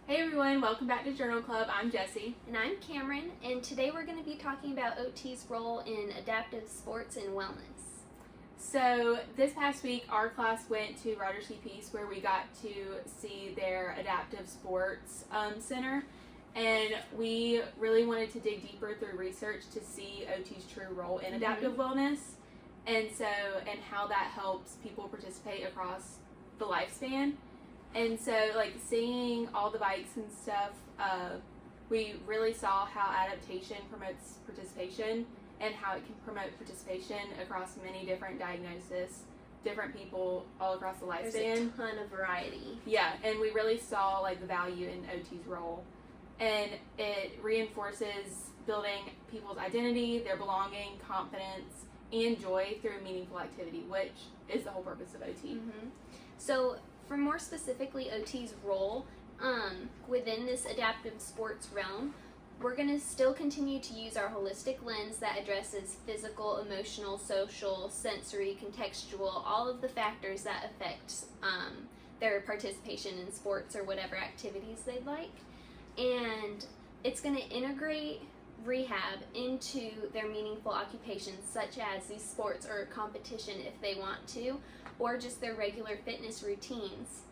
Hey everyone, welcome back to Journal Club. I'm Jessie. And I'm Camryn, and today we're going to be talking about OT's role in adaptive sports and wellness. So this past week, our class went to Rogers C. Peace where we got to see their adaptive sports center, and we really wanted to dig deeper through research to see OT's true role in adaptive wellness, and how that helps people participate across the lifespan. And so, seeing all the bikes and stuff, we really saw how adaptation promotes participation and how it can promote participation across many different diagnoses, different people all across the lifespan. There's a ton of variety. Yeah, and we really saw, the value in OT's role. And it reinforces building people's identity, their belonging, confidence, and joy through meaningful activity, which is the whole purpose of OT. So, for more specifically OT's role within this adaptive sports realm, we're going to still continue to use our holistic lens that addresses physical, emotional, social, sensory, contextual, all of the factors that affect their participation in sports or whatever activities they'd like. And it's going to integrate rehab into their meaningful occupations, such as these sports or competition if they want to, or just their regular fitness routines.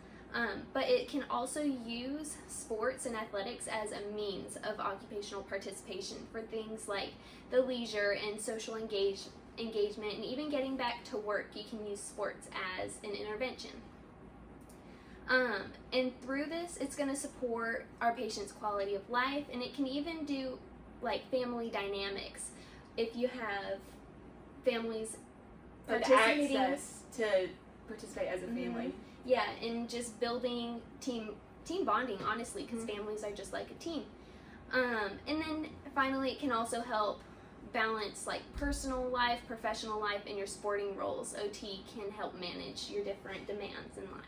But it can also use sports and athletics as a means of occupational participation for things like the leisure and social engagement, and even getting back to work. You can use sports as an intervention. And through this, it's going to support our patients' quality of life, and it can even do family dynamics. If you have families participating, access to participate as a family. Yeah, and just building team bonding, honestly, because families are just like a team. And then finally, it can also help balance personal life, professional life, and your sporting roles. OT can help manage your different demands in life.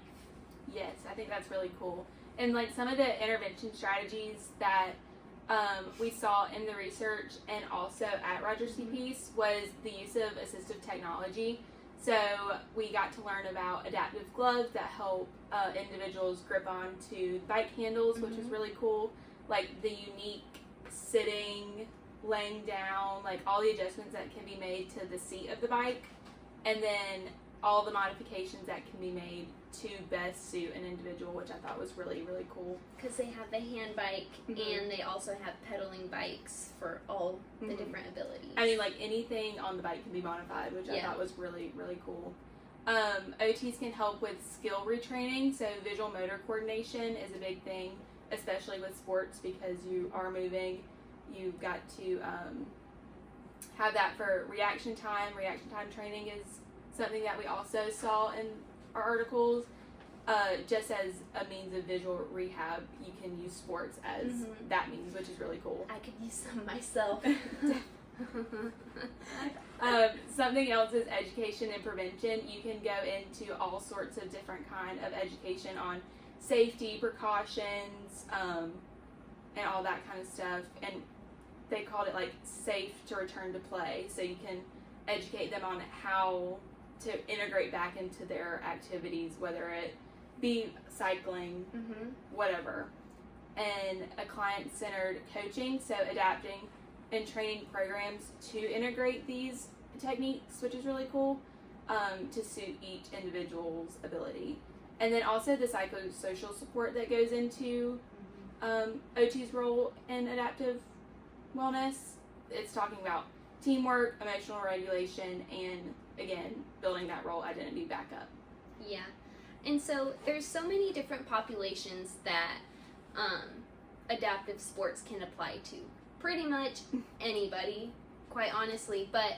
Yes, I think that's really cool. And some of the intervention strategies that we saw in the research and also at Rogers C. Peace was the use of assistive technology. So we got to learn about adaptive gloves that help individuals grip onto bike handles, which is really cool. The unique sitting, laying down, all the adjustments that can be made to the seat of the bike, and then all the modifications that can be made to best suit an individual, which I thought was really, really cool. Because they have the hand bike and they also have pedaling bikes for all the different abilities. I mean, anything on the bike can be modified, which I thought was really, really cool. OTs can help with skill retraining, so visual motor coordination is a big thing, especially with sports because you are moving. You've got to have that for reaction time. Reaction time training is something that we also saw in our articles. Just as a means of visual rehab, you can use sports as that means, which is really cool. I could use some myself. Something else is education and prevention. You can go into all sorts of different kind of education on safety, precautions, and all that kind of stuff. And they called it safe to return to play. So you can educate them on how to integrate back into their activities, whether it be cycling, whatever. And a client-centered coaching, so adapting and training programs to integrate these techniques, which is really cool, to suit each individual's ability. And then also the psychosocial support that goes into OT's role in adaptive wellness. It's talking about teamwork, emotional regulation, and again, building that role identity back up. Yeah. And so there's so many different populations that adaptive sports can apply to. Pretty much anybody, quite honestly. But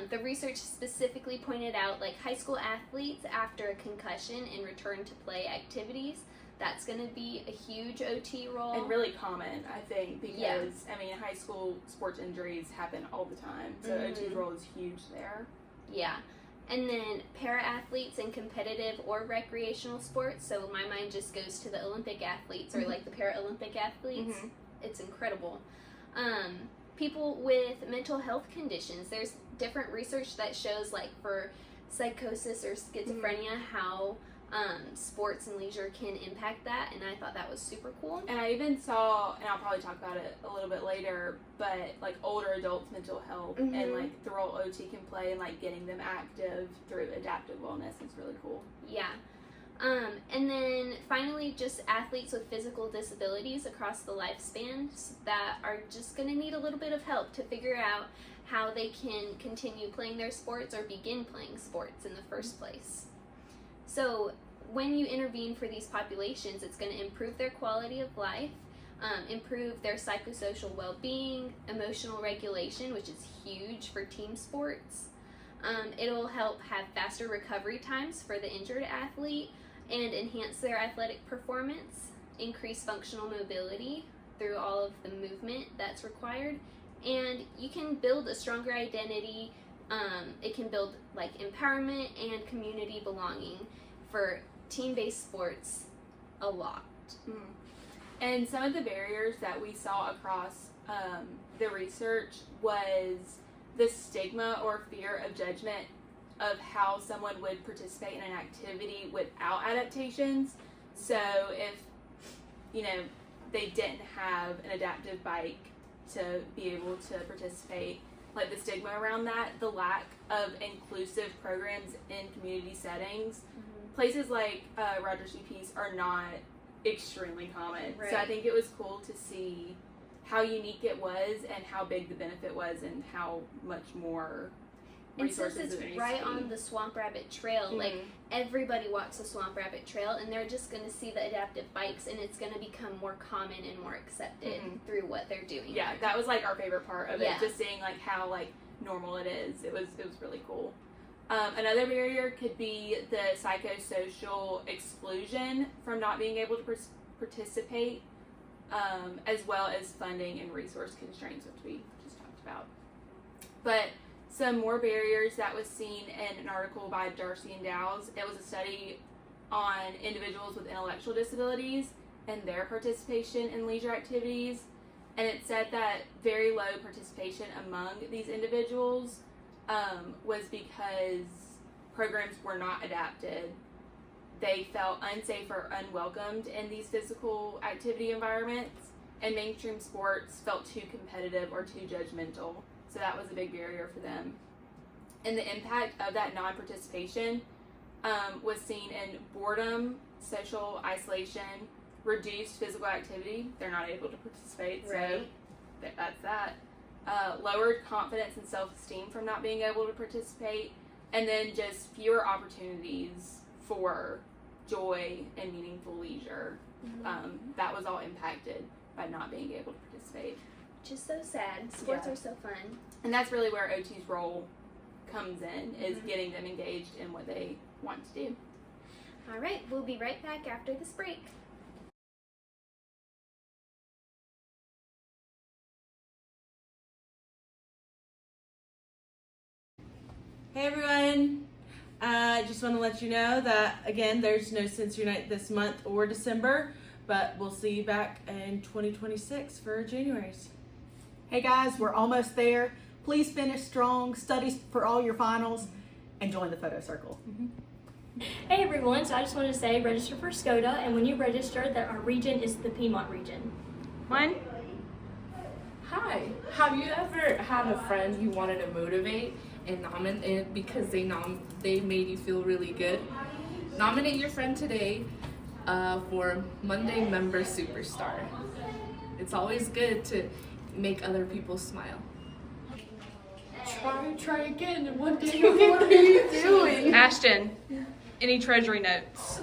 the research specifically pointed out high school athletes after a concussion and return to play activities. That's going to be a huge OT role. And really common, I think, because, high school sports injuries happen all the time. So OT's role is huge there. Yeah. And then para-athletes in competitive or recreational sports. So my mind just goes to the Olympic athletes or the Paralympic athletes. It's incredible. People with mental health conditions. There's different research that shows for psychosis or schizophrenia how sports and leisure can impact that, and I thought that was super cool. And I even saw, and I'll probably talk about it a little bit later, but like older adults' mental health and like the role OT can play in like getting them active through adaptive wellness is really cool. Yeah. And then finally, just athletes with physical disabilities across the lifespan that are just going to need a little bit of help to figure out how they can continue playing their sports or begin playing sports in the first place. So when you intervene for these populations, it's going to improve their quality of life, improve their psychosocial well-being, emotional regulation, which is huge for team sports. It'll help have faster recovery times for the injured athlete and enhance their athletic performance, increase functional mobility through all of the movement that's required, and you can build a stronger identity. It can build like empowerment and community belonging for team-based sports a lot. And some of the barriers that we saw across the research was the stigma or fear of judgment of how someone would participate in an activity without adaptations. So if, you know, they didn't have an adaptive bike to be able to participate, like the stigma around that, the lack of inclusive programs in community settings, places like Rogers UPs are not extremely common. Right. So I think it was cool to see how unique it was and how big the benefit was and how much more And resources since there it's needs right to be. on the Swamp Rabbit Trail, like everybody walks the Swamp Rabbit Trail, and they're just going to see the adaptive bikes, and it's going to become more common and more accepted through what they're doing. Yeah, that was like our favorite part of it, Yeah. just seeing like how like normal it is. It was really cool. Another barrier could be the psychosocial exclusion from not being able to participate, as well as funding and resource constraints, which we just talked about. But some more barriers that was seen in an article by Darcy and Dow's. It was a study on individuals with intellectual disabilities and their participation in leisure activities. And it said that very low participation among these individuals was because programs were not adapted. They felt unsafe or unwelcomed in these physical activity environments, and mainstream sports felt too competitive or too judgmental. So that was a big barrier for them. And the impact of that non-participation was seen in boredom, social isolation, reduced physical activity. They're not able to participate, Right. so that's that. Lowered confidence and self-esteem from not being able to participate, and then just fewer opportunities for joy and meaningful leisure. That was all impacted by not being able to participate. Which is so sad. Sports are so fun. And that's really where OT's role comes in, is getting them engaged in what they want to do. All right, we'll be right back after this break. Hey everyone! I just want to let you know that, again, there's no Sensory Night this month or December, but we'll see you back in 2026 for January's. Hey guys, we're almost there. Please finish strong, study for all your finals, and join the photo circle. Hey everyone, so I just wanted to say register for SCOTA, and when you register, that our region is the Piedmont region. One. Hi. Have you ever had a friend you wanted to motivate and nominate because they made you feel really good? Nominate your friend today for Monday Member Superstar. It's always good to make other people smile. Try again, and one day you'll get what are you doing? Ashton, any treasury notes?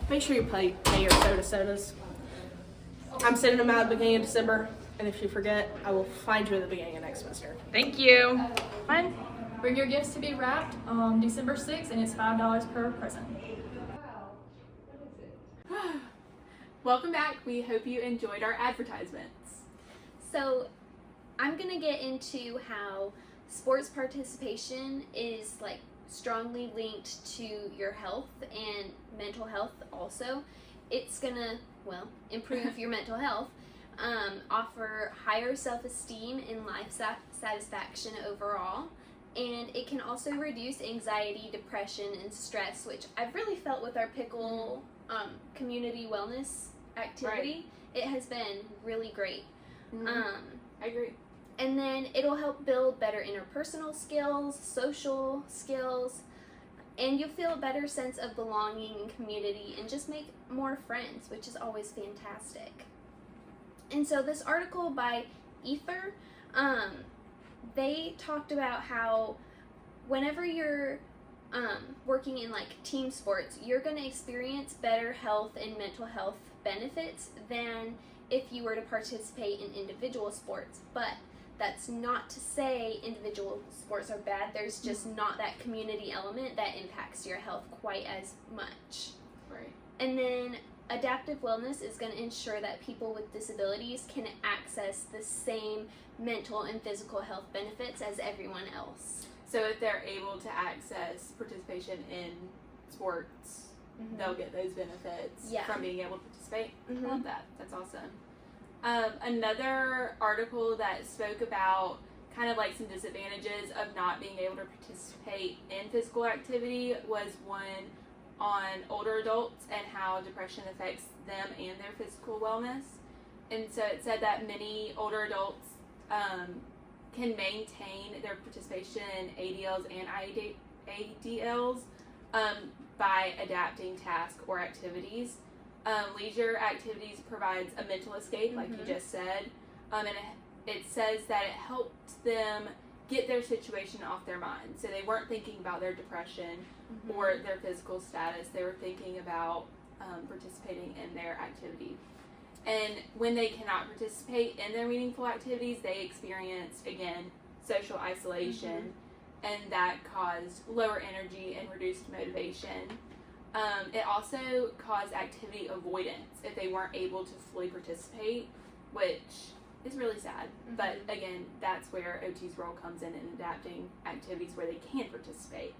Make sure you pay your sodas. I'm sending them out at the beginning of December, and if you forget, I will find you at the beginning of next semester. Thank you. One. Bring your gifts to be wrapped December 6th, and it's $5 per present. Welcome back. We hope you enjoyed our advertisements. So I'm going to get into how sports participation is like strongly linked to your health and mental health also. It's going to, well, improve your mental health, offer higher self-esteem and life satisfaction overall, And it can also reduce anxiety, depression, and stress, which I've really felt with our pickle community wellness activity. It has been really great. I agree. And then it'll help build better interpersonal skills, social skills, and you'll feel a better sense of belonging and community and just make more friends, which is always fantastic. And so this article by Ether, they talked about how whenever you're working in like team sports, you're going to experience better health and mental health benefits than if you were to participate in individual sports. But that's not to say individual sports are bad. There's just not that community element that impacts your health quite as much. Right. And then adaptive wellness is going to ensure that people with disabilities can access the same mental and physical health benefits as everyone else. So if they're able to access participation in sports, they'll get those benefits from being able to participate. I love that. That's awesome. Another article that spoke about kind of like some disadvantages of not being able to participate in physical activity was one on older adults and how depression affects them and their physical wellness. And so it said that many older adults can maintain their participation in ADLs and ADLs by adapting tasks or activities. Leisure activities provides a mental escape, like you just said, and it says that it helped them get their situation off their mind. So they weren't thinking about their depression or their physical status. They were thinking about participating in their activity. And when they cannot participate in their meaningful activities, they experience, again, social isolation, and that caused lower energy and reduced motivation. It also caused activity avoidance if they weren't able to fully participate, which is really sad. But again, that's where OT's role comes in adapting activities where they can participate.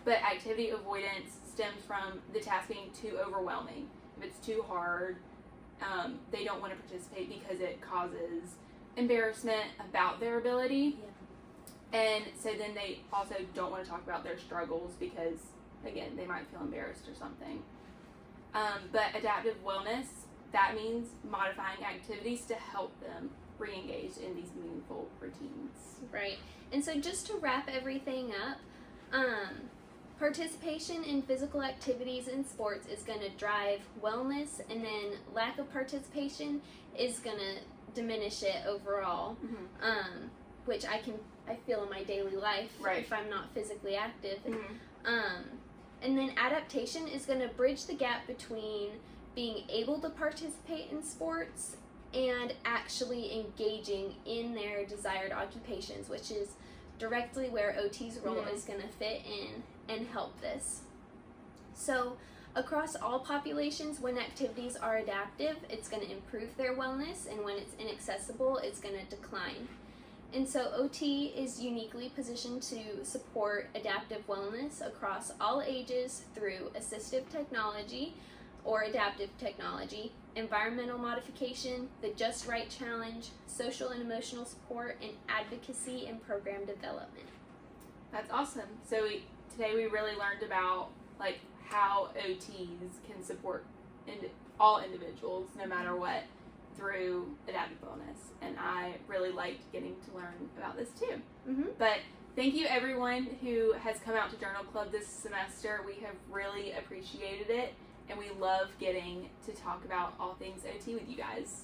But activity avoidance stems from the task being too overwhelming. If it's too hard, they don't want to participate because it causes embarrassment about their ability. And so then they also don't want to talk about their struggles because, again, they might feel embarrassed or something. But adaptive wellness, that means modifying activities to help them re-engage in these meaningful routines. Right. And so just to wrap everything up, participation in physical activities and sports is going to drive wellness, and then lack of participation is going to diminish it overall, which I feel in my daily life if I'm not physically active. And then adaptation is going to bridge the gap between being able to participate in sports and actually engaging in their desired occupations, which is directly where OT's role is going to fit in and help this. So across all populations, when activities are adaptive, it's going to improve their wellness, and when it's inaccessible, it's going to decline. And so OT is uniquely positioned to support adaptive wellness across all ages through assistive technology or adaptive technology, environmental modification, the Just Right Challenge, social and emotional support, and advocacy and program development. That's awesome. So today we really learned about like how OTs can support all individuals, no matter what, through adaptive wellness, and I really liked getting to learn about this too. But thank you everyone who has come out to Journal Club this semester. We have really appreciated it, and we love getting to talk about all things OT with you guys.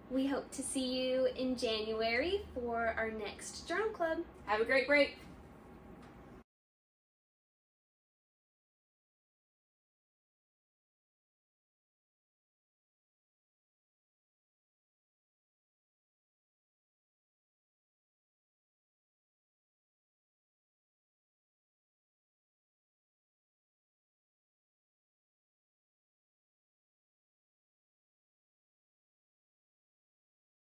We hope to see you in January for our next Journal Club. Have a great break.